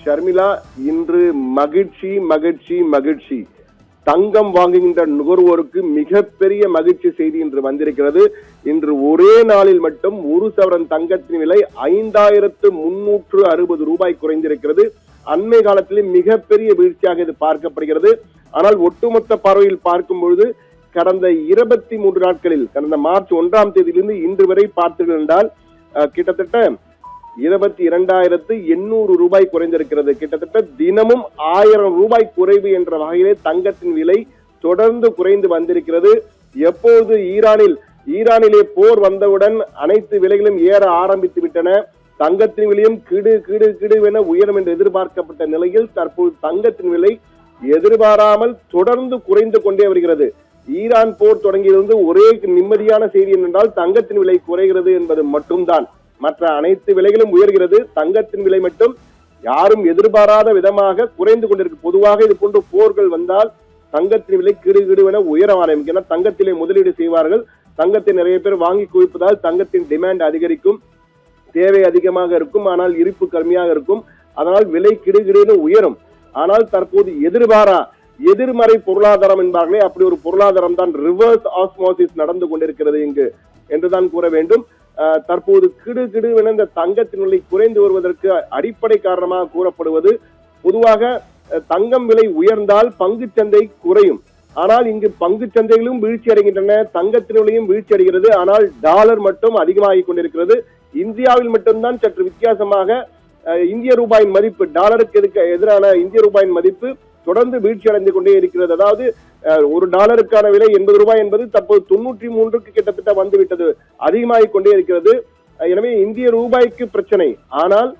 ஷர்மிளா, இன்று மகிழ்ச்சி மகிழ்ச்சி மகிழ்ச்சி. தங்கம் வாங்குகின்ற நுகர்வோருக்கு மிகப்பெரிய மகிழ்ச்சி செய்தி இன்று வந்திருக்கிறது. இன்று ஒரே நாளில் மட்டும் ஒரு சவரன் தங்கத்தின் விலை 5360 ரூபாய் குறைந்திருக்கிறது. அண்மை காலத்திலே மிகப்பெரிய வீழ்ச்சியாக இது பார்க்கப்படுகிறது. ஆனால் ஒட்டுமொத்த பார்வையில் பார்க்கும் பொழுது கடந்த 23 நாட்களில், கடந்த மார்ச் 1ஆம் தேதியிலிருந்து இன்று வரை பார்த்தீர்கள் என்றால் கிட்டத்தட்ட 22,800 ரூபாய் குறைந்திருக்கிறது. கிட்டத்தட்ட தினமும் 1000 ரூபாய் குறைவு என்ற வகையிலே தங்கத்தின் விலை தொடர்ந்து குறைந்து வந்திருக்கிறது. எப்போது ஈரானிலே போர் வந்தவுடன் அனைத்து விலைகளும் ஏற ஆரம்பித்து விட்டன. தங்கத்தின் விலையும் கிடுவென உயரும் என்று எதிர்பார்க்கப்பட்ட நிலையில் தற்போது தங்கத்தின் விலை எதிர்பாராமல் தொடர்ந்து குறைந்து கொண்டே வருகிறது. ஈரான் போர் தொடங்கியிருந்து ஒரே நிம்மதியான செய்தி என்னென்றால் தங்கத்தின் விலை குறைகிறது என்பது மட்டும்தான். மற்ற அனைத்து விலைகளும் உயர்கிறது. தங்கத்தின் விலை மட்டும் யாரும் எதிர்பாராத விதமாக குறைந்து கொண்டிருக்கு. பொதுவாக இது போன்ற போர்கள் வந்தால் தங்கத்தின் விலை கிடுவென உயர ஆரம்பிக்கும். ஏன்னா தங்கத்திலே முதலீடு செய்வார்கள். தங்கத்தை நிறைய பேர் வாங்கி குவிப்பதால் தங்கத்தின் டிமாண்ட் அதிகரிக்கும், தேவை அதிகமாக இருக்கும், ஆனால் இருப்பு கம்மியாக இருக்கும். அதனால் விலை கிடுகிடுன்னு உயரும். ஆனால் தற்போது எதிர்மறை பொருளாதாரம் என்பார்களே, அப்படி ஒரு பொருளாதாரம் தான் ரிவர்ஸ் ஆஸ்மோசிஸ் நடந்து கொண்டிருக்கிறது இங்கு என்றுதான் கூற வேண்டும். தற்போது கிடுவென இந்த தங்கத்தின் விலை குறைந்து வருவதற்கு அடிப்படை காரணமாக கூறப்படுவது, பொதுவாக தங்கம் விலை உயர்ந்தால் பங்கு சந்தை குறையும். ஆனால் இங்கு பங்கு சந்தைகளும் வீழ்ச்சி அடைகின்றன, தங்கத்தின் விலையும் வீழ்ச்சி அடைகிறது. ஆனால் டாலர் மட்டும் அதிகமாகிக் கொண்டிருக்கிறது. இந்தியாவில் மட்டும்தான் சற்று வித்தியாசமாக இந்திய ரூபாயின் மதிப்பு, டாலருக்கு எதிரான இந்திய ரூபாயின் மதிப்பு தொடர்ந்து வீழ்ச்சி அடைந்து கொண்டே இருக்கிறது. அதாவது ஒரு டாலருக்கான விலை 80 ரூபாய் என்பது தற்போது 93க்கு கிட்டத்தட்ட வந்துவிட்டது, அதிகமாகிக் கொண்டே இருக்கிறது. எனவே இந்திய ரூபாய்க்கு பிரச்சனை, ஆனால்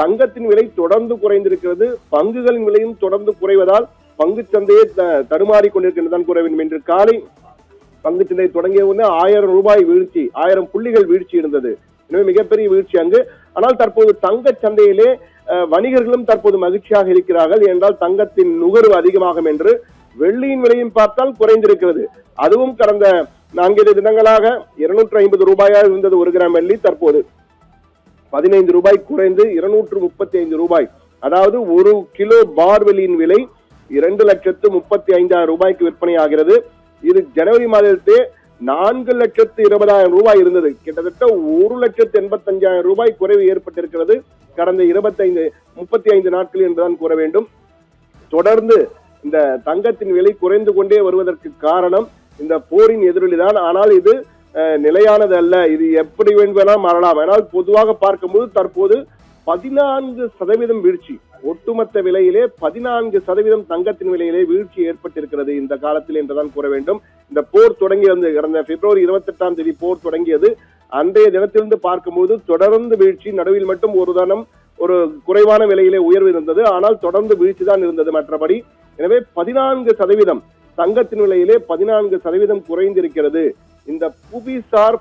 தங்கத்தின் விலை தொடர்ந்து குறைந்திருக்கிறது. பங்குகளின் விலையும் தொடர்ந்து குறைவதால் பங்கு சந்தையை தடுமாறி கொண்டிருக்கின்றதான் கூற வேண்டும். இன்று காலை பங்கு சந்தை தொடங்கிய உடனே 1000 ரூபாய் வீழ்ச்சி, 1000 புள்ளிகள் வீழ்ச்சி இருந்தது. எனவே மிகப்பெரிய வீழ்ச்சி அங்கு. ஆனால் தற்போது தங்க சந்தையிலே வணிகர்களும் தற்போது மகிழ்ச்சியாக இருக்கிறார்கள். என்றால் தங்கத்தின் நுகர்வு அதிகமாகும் என்று. வெள்ளியின் விலையும் பார்த்தால் குறைந்திருக்கிறது. அதுவும் கடந்த 4 தினங்களாக 250 ரூபாயாக இருந்தது 1 கிராம் வெள்ளி. தற்போது 15 ரூபாய் குறைந்து 235 ரூபாய். அதாவது 1 கிலோ பார் வெள்ளியின் விலை 2,35,000 ரூபாய்க்கு விற்பனை ஆகிறது. இது ஜனவரி மாதத்தே 4,20,000 ரூபாய் இருந்தது. கிட்டத்தட்ட 1,85,000 ரூபாய் குறைவு ஏற்பட்டிருக்கிறது கடந்த 35 நாட்களில் என்றுதான் கூற வேண்டும். தொடர்ந்து இந்த தங்கத்தின் விலை குறைந்து கொண்டே வருவதற்கு காரணம் இந்த போரின் எதிரொலிதான். ஆனால் இது நிலையானது அல்ல, இது எப்படி வேண்டுமானால் மாறலாம். ஆனால் பொதுவாக பார்க்கும்போது தற்போது 14% வீழ்ச்சி, ஒட்டுமொத்த விலையிலே 14% தங்கத்தின் விலையிலே வீழ்ச்சி ஏற்பட்டிருக்கிறது இந்த காலத்தில் என்றுதான் கூற வேண்டும். இந்த போர் தொடங்கியது கடந்த பிப்ரவரி 28ஆம் தேதி போர் தொடங்கியது. அன்றைய தினத்திலிருந்து பார்க்கும்போது தொடர்ந்து வீழ்ச்சி, நடுவில் மட்டும் ஒரு குறைவான விலையிலே உயர்வு இருந்தது. ஆனால் தொடர்ந்து வீழ்ச்சி தான் இருந்தது மற்றபடி. எனவே 14% தங்கத்தின் விலையிலே 14% குறைந்திருக்கிறது. இந்த புவிசார்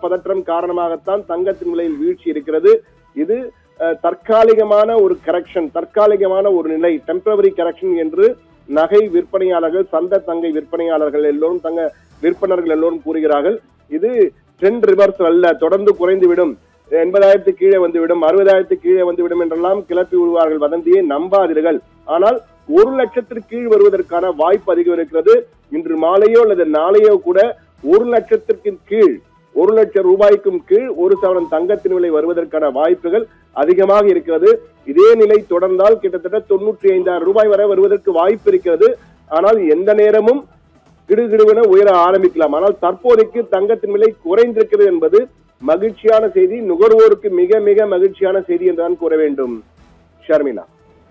பதற்றம் காரணமாகத்தான் தங்கத்தின் விலையில் வீழ்ச்சி இருக்கிறது. இது தற்காலிகமான ஒரு கரெக்ஷன், தற்காலிகமான ஒரு நிலை, டெம்பரரி கரெக்ஷன் என்று நகை விற்பனையாளர்கள், சந்த தங்கை விற்பனையாளர்கள் எல்லோரும், தங்க விற்பனர்கள் எல்லோரும் கூறுகிறார்கள். இது ட்ரெண்ட் ரிவர்சல் அல்ல, தொடர்ந்து குறைந்துவிடும், 80,000 கீழே வந்துவிடும், 60,000 கீழே வந்துவிடும் என்றெல்லாம் கிளப்பி விடுவார்கள். வதந்தியை நம்பாதீர்கள். ஆனால் 1 லட்சத்திற்கு கீழ் வருவதற்கான வாய்ப்பு அதிகம் இருக்கிறது. இன்று மாலையோ அல்லது நாளையோ கூட 1 லட்சத்திற்கு கீழ், 1 லட்சம் ரூபாய்க்கும் கீழ் 1 சவரன் தங்கத்தின் விலை வருவதற்கான வாய்ப்புகள் அதிகமாக இருக்கிறது. இதே நிலை தொடர்ந்தால் கிட்டத்தட்ட 95,000 ரூபாய் வரை வருவதற்கு வாய்ப்பு இருக்கிறது. ஆனால் எந்த நேரமும் கிடுகிடுவென உயர ஆரம்பிக்கலாம். ஆனால் தற்போதைக்கு தங்கத்தின் விலை குறைந்திருக்கிறது என்பது மகிழ்ச்சியான செய்தி, நுகர்வோருக்கு மிக மிக மகிழ்ச்சியான செய்தி என்றுதான் கூற வேண்டும். ஷர்மிளா.